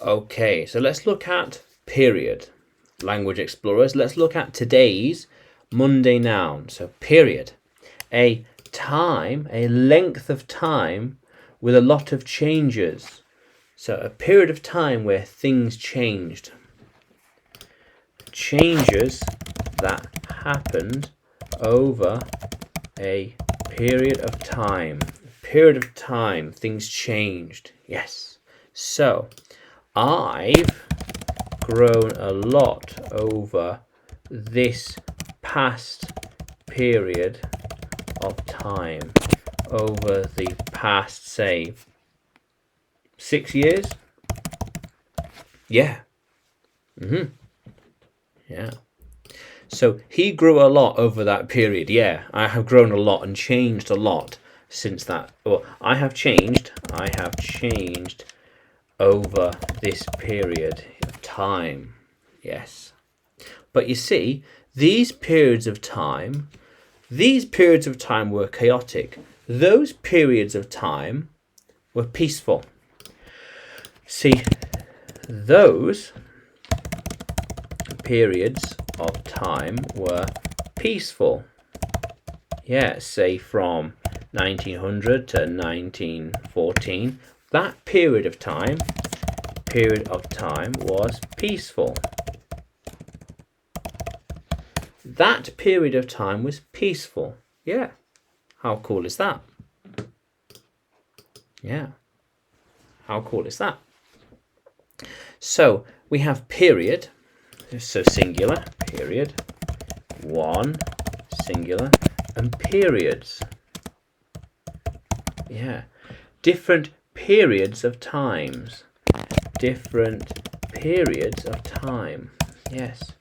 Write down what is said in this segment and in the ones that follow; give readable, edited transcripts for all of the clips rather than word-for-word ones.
Okay, so let's look at period. Language explorers, let's look at today's Monday noun. So period, a time, a length of time with a lot of changes. So a period of time where things changed. Changes that happened over a period of time. Period of time, things changed. Yes. So I've grown a lot over this past period of time. Over the past, say, 6 years? Yeah. Yeah. So he grew a lot over that period. Yeah, I have grown a lot and changed a lot since that. Well, I have changed over this period of time. Yes. But you see, these periods of time were chaotic. Those periods of time were peaceful. See, those periods of time were peaceful. Yeah, say from 1900 to 1914. That period of time was peaceful. That period of time was peaceful. Yeah. How cool is that? Yeah. How cool is that? So we have period. So singular, period. One, singular, and periods. Yeah. Different periods of times. Different periods of time. Yes.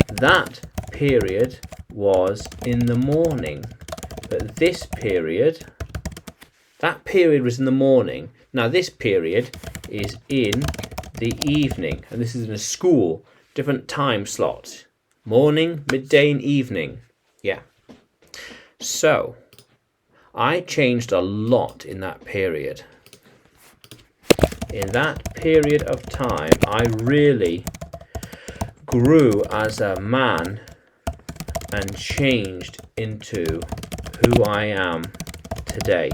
That period was in the morning. But this period, that period was in the morning. Now this period is in the evening. And this is in a school. Different time slots. Morning, midday, and evening. Yeah. So, I changed a lot in that period. In that period of time, I really grew as a man and changed into who I am today.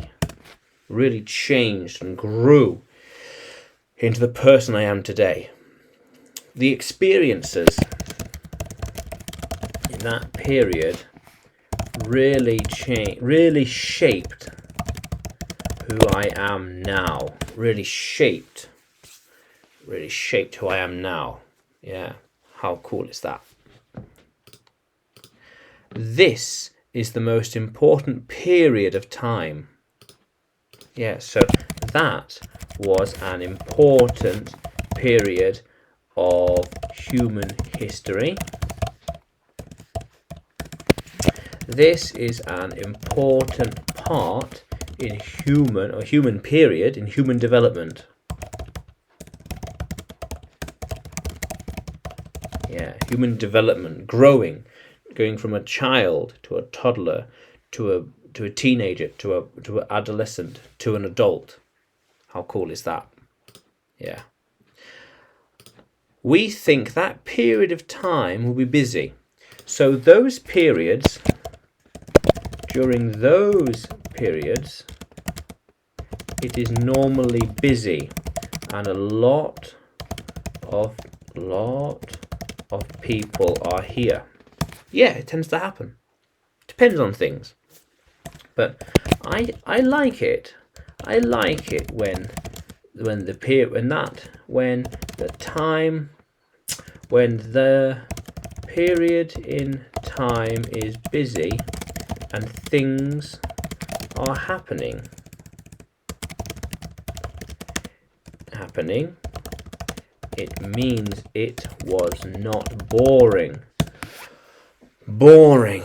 Really changed and grew into the person I am today. The experiences in that period really shaped who I am now. Really shaped who I am now. Yeah, how cool is that? This is the most important period of time. Yeah, so that was an important period of human history. This is an important part in human period in human development. Yeah, human development, going from a child to a toddler to a teenager to an adolescent to an adult. How cool is that? Yeah. We think that period of time will be busy. So those periods, during those periods, it is normally busy and a lot of people are here. Yeah, it tends to happen. Depends on things. But I like it. I like it when the period in time is busy and things are happening. It means it was not boring. Boring.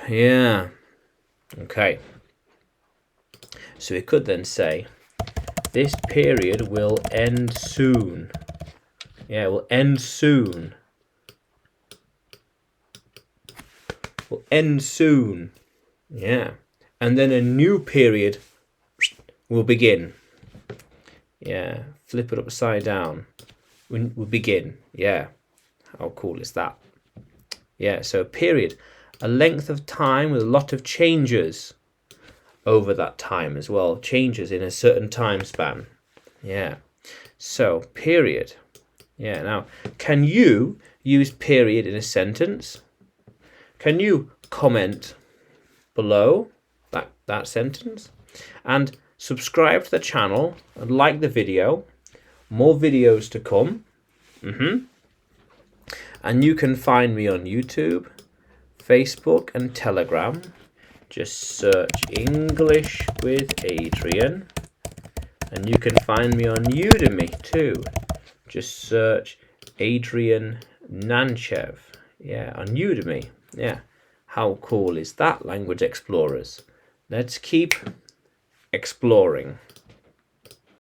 Yeah. Okay. So we could then say, this period will end soon. Yeah, it will end soon. Will end soon. Yeah. And then a new period will begin. Yeah. flip it upside down. We begin. Yeah. How cool is that? Yeah, so period. A length of time with a lot of changes over that time as well. Changes in a certain time span. Yeah. So, period. Yeah, now, can you use period in a sentence? Can you comment below that sentence? And subscribe to the channel and like the video. More videos to come. And you can find me on YouTube, Facebook and Telegram. Just search English with Adrian. And you can find me on Udemy too. Just search Adrian Nanchev. Yeah, on Udemy. Yeah. How cool is that, Language Explorers? Let's keep exploring.